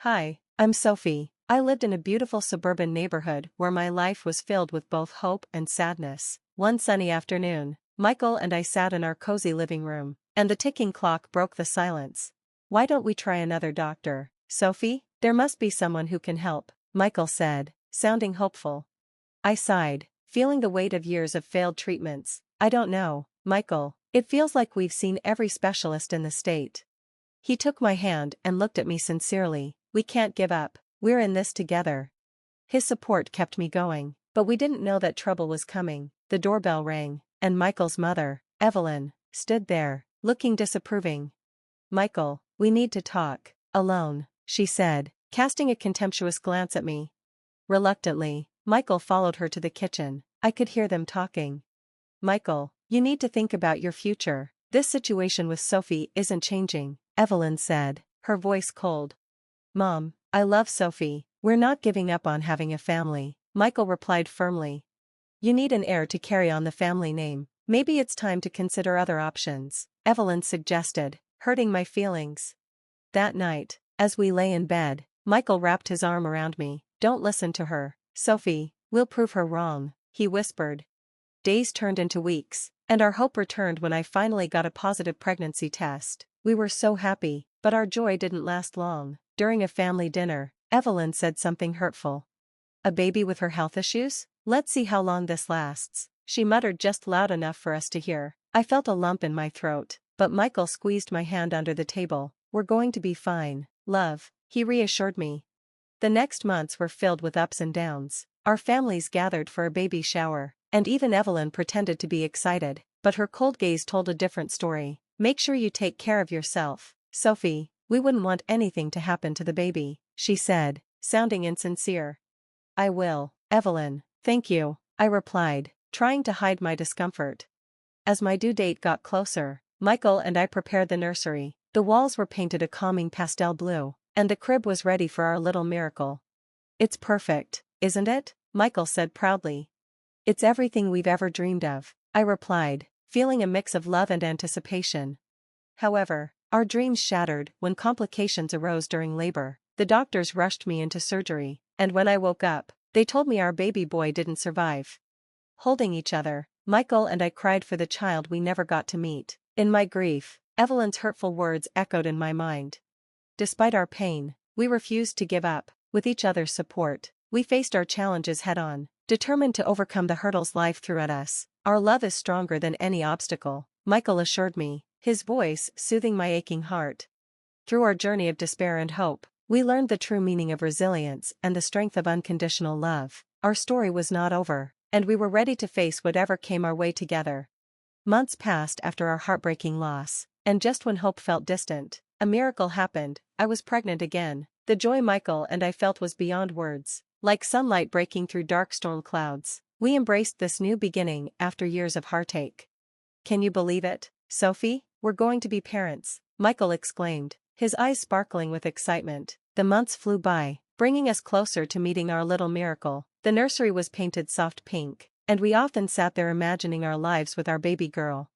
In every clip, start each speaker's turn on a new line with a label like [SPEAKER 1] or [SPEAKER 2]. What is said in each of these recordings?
[SPEAKER 1] Hi, I'm Sophie. I lived in a beautiful suburban neighborhood where my life was filled with both hope and sadness. One sunny afternoon, Michael and I sat in our cozy living room, and the ticking clock broke the silence. "Why don't we try another doctor, Sophie? There must be someone who can help," Michael said, sounding hopeful. I sighed, feeling the weight of years of failed treatments. "I don't know, Michael. It feels like we've seen every specialist in the state." He took my hand and looked at me sincerely. "We can't give up. We're in this together." His support kept me going, but we didn't know that trouble was coming. The doorbell rang, and Michael's mother, Evelyn, stood there, looking disapproving. "Michael, we need to talk, alone," she said, casting a contemptuous glance at me. Reluctantly, Michael followed her to the kitchen. I could hear them talking. "Michael, you need to think about your future. This situation with Sophie isn't changing," Evelyn said, her voice cold. "Mom, I love Sophie. We're not giving up on having a family," Michael replied firmly. "You need an heir to carry on the family name. Maybe it's time to consider other options," Evelyn suggested, hurting my feelings. That night, as we lay in bed, Michael wrapped his arm around me. "Don't listen to her, Sophie. We'll prove her wrong," he whispered. Days turned into weeks, and our hope returned when I finally got a positive pregnancy test. We were so happy, but our joy didn't last long. During a family dinner, Evelyn said something hurtful. "A baby with her health issues? Let's see how long this lasts," she muttered just loud enough for us to hear. I felt a lump in my throat, but Michael squeezed my hand under the table. "We're going to be fine, love," he reassured me. The next months were filled with ups and downs. Our families gathered for a baby shower, and even Evelyn pretended to be excited, but her cold gaze told a different story. "Make sure you take care of yourself, Sophie. We wouldn't want anything to happen to the baby," she said, sounding insincere. "I will, Evelyn, thank you," I replied, trying to hide my discomfort. As my due date got closer, Michael and I prepared the nursery. The walls were painted a calming pastel blue, and the crib was ready for our little miracle. "It's perfect, isn't it?" Michael said proudly. "It's everything we've ever dreamed of," I replied, feeling a mix of love and anticipation. However, our dreams shattered when complications arose during labor. The doctors rushed me into surgery, and when I woke up, they told me our baby boy didn't survive. Holding each other, Michael and I cried for the child we never got to meet. In my grief, Evelyn's hurtful words echoed in my mind. Despite our pain, we refused to give up. With each other's support, we faced our challenges head-on, determined to overcome the hurdles life threw at us. "Our love is stronger than any obstacle," Michael assured me, his voice soothing my aching heart. Through our journey of despair and hope, we learned the true meaning of resilience and the strength of unconditional love. Our story was not over, and we were ready to face whatever came our way together. Months passed after our heartbreaking loss, and just when hope felt distant, a miracle happened. I was pregnant again. The joy Michael and I felt was beyond words. Like sunlight breaking through dark storm clouds, we embraced this new beginning after years of heartache. "Can you believe it, Sophie? We're going to be parents," Michael exclaimed, his eyes sparkling with excitement. The months flew by, bringing us closer to meeting our little miracle. The nursery was painted soft pink, and we often sat there imagining our lives with our baby girl.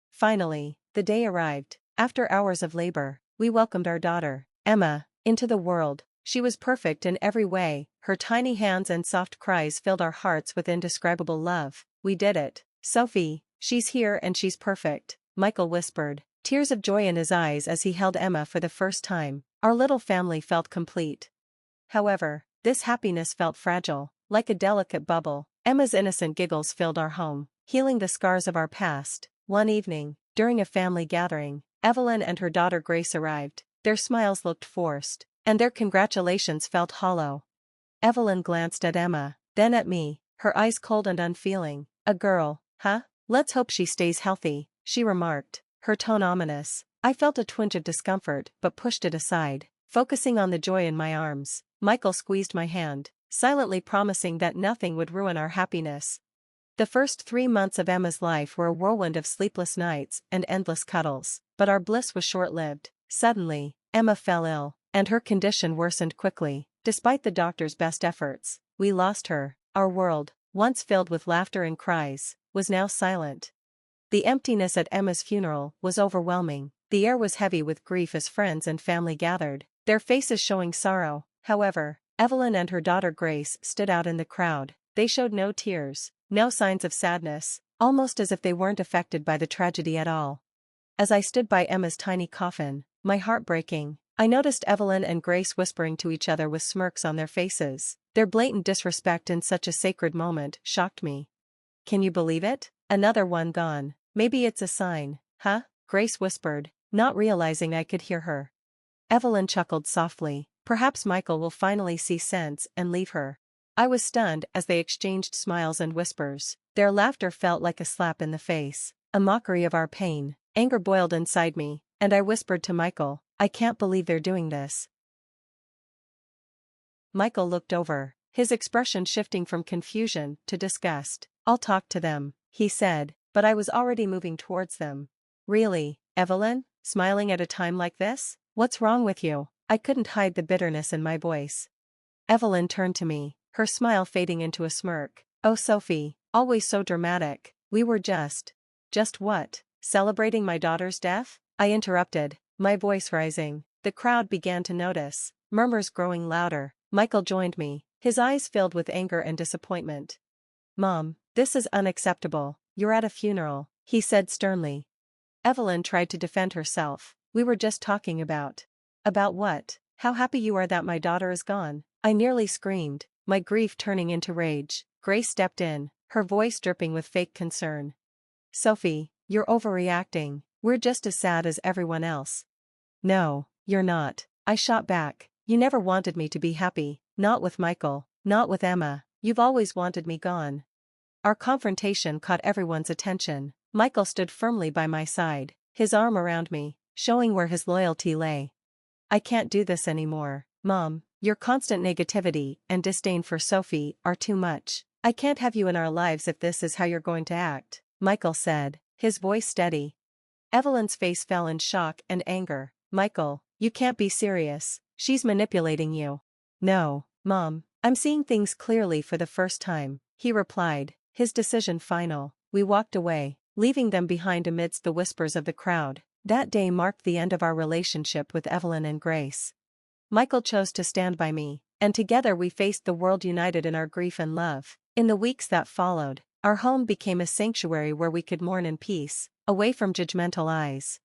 [SPEAKER 1] Finally, the day arrived. After hours of labor, we welcomed our daughter, Emma, into the world. She was perfect in every way. Her tiny hands and soft cries filled our hearts with indescribable love. "We did it, Sophie. She's here and she's perfect," Michael whispered, tears of joy in his eyes as he held Emma for the first time. Our little family felt complete. However, this happiness felt fragile, like a delicate bubble. Emma's innocent giggles filled our home, healing the scars of our past. One evening, during a family gathering, Evelyn and her daughter Grace arrived. Their smiles looked forced, and their congratulations felt hollow. Evelyn glanced at Emma, then at me, her eyes cold and unfeeling. "A girl, huh? Let's hope she stays healthy," she remarked, her tone ominous. I felt a twinge of discomfort but pushed it aside. Focusing on the joy in my arms, Michael squeezed my hand, silently promising that nothing would ruin our happiness. The first 3 months of Emma's life were a whirlwind of sleepless nights and endless cuddles, but our bliss was short-lived. Suddenly, Emma fell ill, and her condition worsened quickly. Despite the doctor's best efforts, we lost her. Our world, once filled with laughter and cries, was now silent. The emptiness at Emma's funeral was overwhelming. The air was heavy with grief as friends and family gathered. their faces showing sorrow. However, Evelyn and her daughter Grace stood out in the crowd. They showed no tears, no signs of sadness, almost as if they weren't affected by the tragedy at all. As I stood by Emma's tiny coffin, my heart breaking, I noticed Evelyn and Grace whispering to each other with smirks on their faces. Their blatant disrespect in such a sacred moment shocked me. "Can you believe it? Another one gone. Maybe it's a sign, huh?" Grace whispered, not realizing I could hear her. Evelyn chuckled softly. "Perhaps Michael will finally see sense and leave her." I was stunned as they exchanged smiles and whispers. Their laughter felt like a slap in the face, a mockery of our pain. Anger boiled inside me, and I whispered to Michael, "I can't believe they're doing this." Michael looked over, his expression shifting from confusion to disgust. "I'll talk to them," he said, but I was already moving towards them. "Really, Evelyn? Smiling at a time like this? What's wrong with you?" I couldn't hide the bitterness in my voice. Evelyn turned to me, her smile fading into a smirk. "Oh Sophie, always so dramatic. We were just what? Celebrating my daughter's death?" I interrupted, my voice rising. The crowd began to notice, murmurs growing louder. Michael joined me, his eyes filled with anger and disappointment. "Mom, this is unacceptable. You're at a funeral," he said sternly. Evelyn tried to defend herself. "We were just talking about." "About what? How happy you are that my daughter is gone," I nearly screamed, my grief turning into rage. Grace stepped in, her voice dripping with fake concern. "Sophie, you're overreacting. We're just as sad as everyone else." "No, you're not," I shot back. "You never wanted me to be happy, not with Michael, not with Emma. You've always wanted me gone." Our confrontation caught everyone's attention. Michael stood firmly by my side, his arm around me, showing where his loyalty lay. "I can't do this anymore, Mom. Your constant negativity and disdain for Sophie are too much. I can't have you in our lives if this is how you're going to act," Michael said, his voice steady. Evelyn's face fell in shock and anger. "Michael, you can't be serious. She's manipulating you." "No, Mom, I'm seeing things clearly for the first time," he replied, his decision final. We walked away, leaving them behind amidst the whispers of the crowd. That day marked the end of our relationship with Evelyn and Grace. Michael chose to stand by me, and together we faced the world united in our grief and love. In the weeks that followed, our home became a sanctuary where we could mourn in peace, away from judgmental eyes.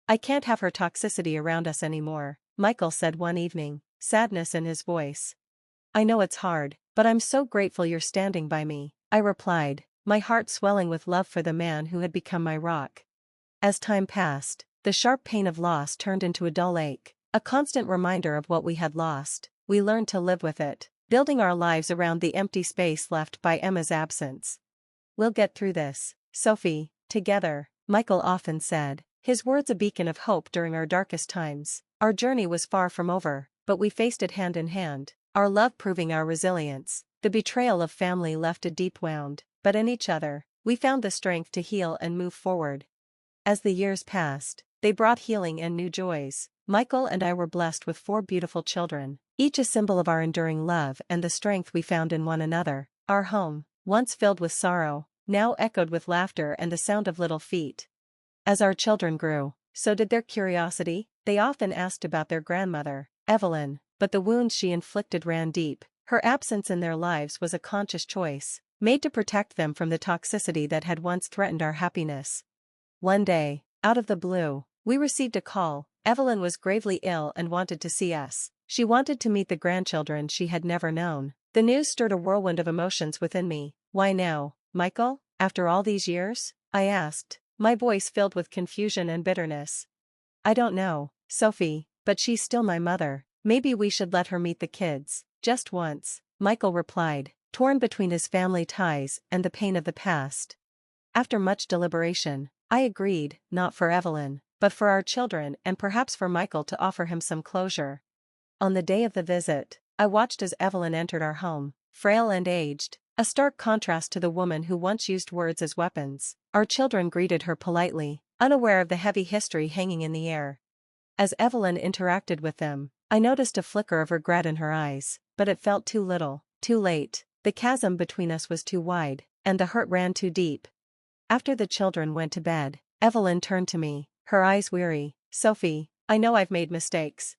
[SPEAKER 1] "I can't have her toxicity around us anymore," Michael said one evening, sadness in his voice. "I know it's hard, but I'm so grateful you're standing by me," I replied, my heart swelling with love for the man who had become my rock. As time passed, the sharp pain of loss turned into a dull ache, a constant reminder of what we had lost. We learned to live with it, building our lives around the empty space left by Emma's absence. "We'll get through this, Sophie, together," Michael often said, his words a beacon of hope during our darkest times. Our journey was far from over, but we faced it hand in hand, our love proving our resilience. The betrayal of family left a deep wound, but in each other, we found the strength to heal and move forward. As the years passed, they brought healing and new joys. Michael and I were blessed with 4 beautiful children, each a symbol of our enduring love and the strength we found in one another. Our home, once filled with sorrow, now echoed with laughter and the sound of little feet. As our children grew, so did their curiosity. They often asked about their grandmother, Evelyn, but the wounds she inflicted ran deep. Her absence in their lives was a conscious choice, made to protect them from the toxicity that had once threatened our happiness. One day, out of the blue, we received a call. Evelyn was gravely ill and wanted to see us. She wanted to meet the grandchildren she had never known. The news stirred a whirlwind of emotions within me. "Why now, Michael? After all these years?" I asked, my voice filled with confusion and bitterness. "I don't know, Sophie, but she's still my mother. Maybe we should let her meet the kids, just once," Michael replied, torn between his family ties and the pain of the past. After much deliberation, I agreed, not for Evelyn, but for our children and perhaps for Michael to offer him some closure. On the day of the visit, I watched as Evelyn entered our home, frail and aged, a stark contrast to the woman who once used words as weapons. Our children greeted her politely, unaware of the heavy history hanging in the air. As Evelyn interacted with them, I noticed a flicker of regret in her eyes, but it felt too little, too late. The chasm between us was too wide, and the hurt ran too deep. After the children went to bed, Evelyn turned to me, her eyes weary. "Sophie, I know I've made mistakes.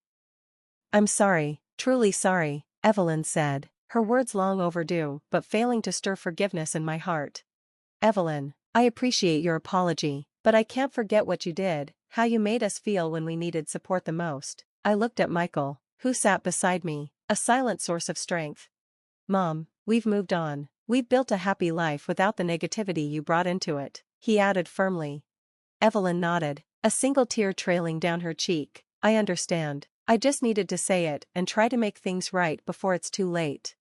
[SPEAKER 1] I'm sorry, truly sorry, Evelyn said, her words long overdue but failing to stir forgiveness in my heart. Evelyn, I appreciate your apology, but I can't forget what you did, how you made us feel when we needed support the most. I looked at Michael, who sat beside me, a silent source of strength. Mom, we've moved on. We've built a happy life without the negativity you brought into it, he added firmly. Evelyn nodded, a single tear trailing down her cheek. I understand. I just needed to say it and try to make things right before it's too late.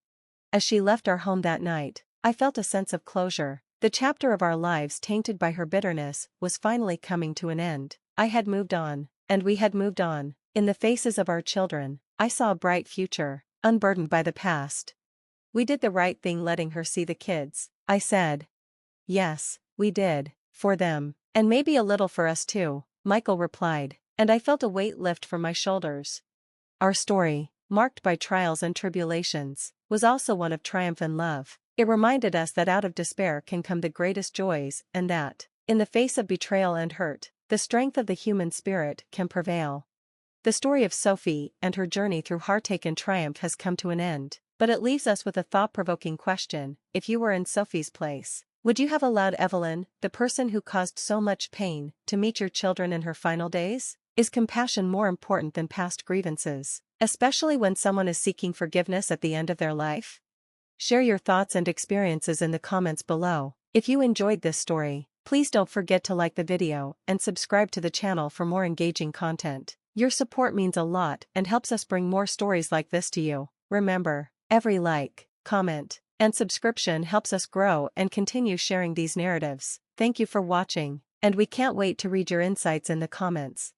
[SPEAKER 1] As she left our home that night, I felt a sense of closure. The chapter of our lives tainted by her bitterness was finally coming to an end. I had moved on, and we had moved on. In the faces of our children, I saw a bright future, unburdened by the past. We did the right thing letting her see the kids, I said. Yes, we did, for them, and maybe a little for us too, Michael replied, and I felt a weight lift from my shoulders. Our story, marked by trials and tribulations, was also one of triumph and love. It reminded us that out of despair can come the greatest joys, and that, in the face of betrayal and hurt, the strength of the human spirit can prevail. The story of Sophie and her journey through heartache and triumph has come to an end, but it leaves us with a thought-provoking question. If you were in Sophie's place, would you have allowed Evelyn, the person who caused so much pain, to meet your children in her final days? Is compassion more important than past grievances, especially when someone is seeking forgiveness at the end of their life? Share your thoughts and experiences in the comments below. If you enjoyed this story, please don't forget to like the video and subscribe to the channel for more engaging content. Your support means a lot and helps us bring more stories like this to you. Remember, every like, comment, and subscription helps us grow and continue sharing these narratives. Thank you for watching, and we can't wait to read your insights in the comments.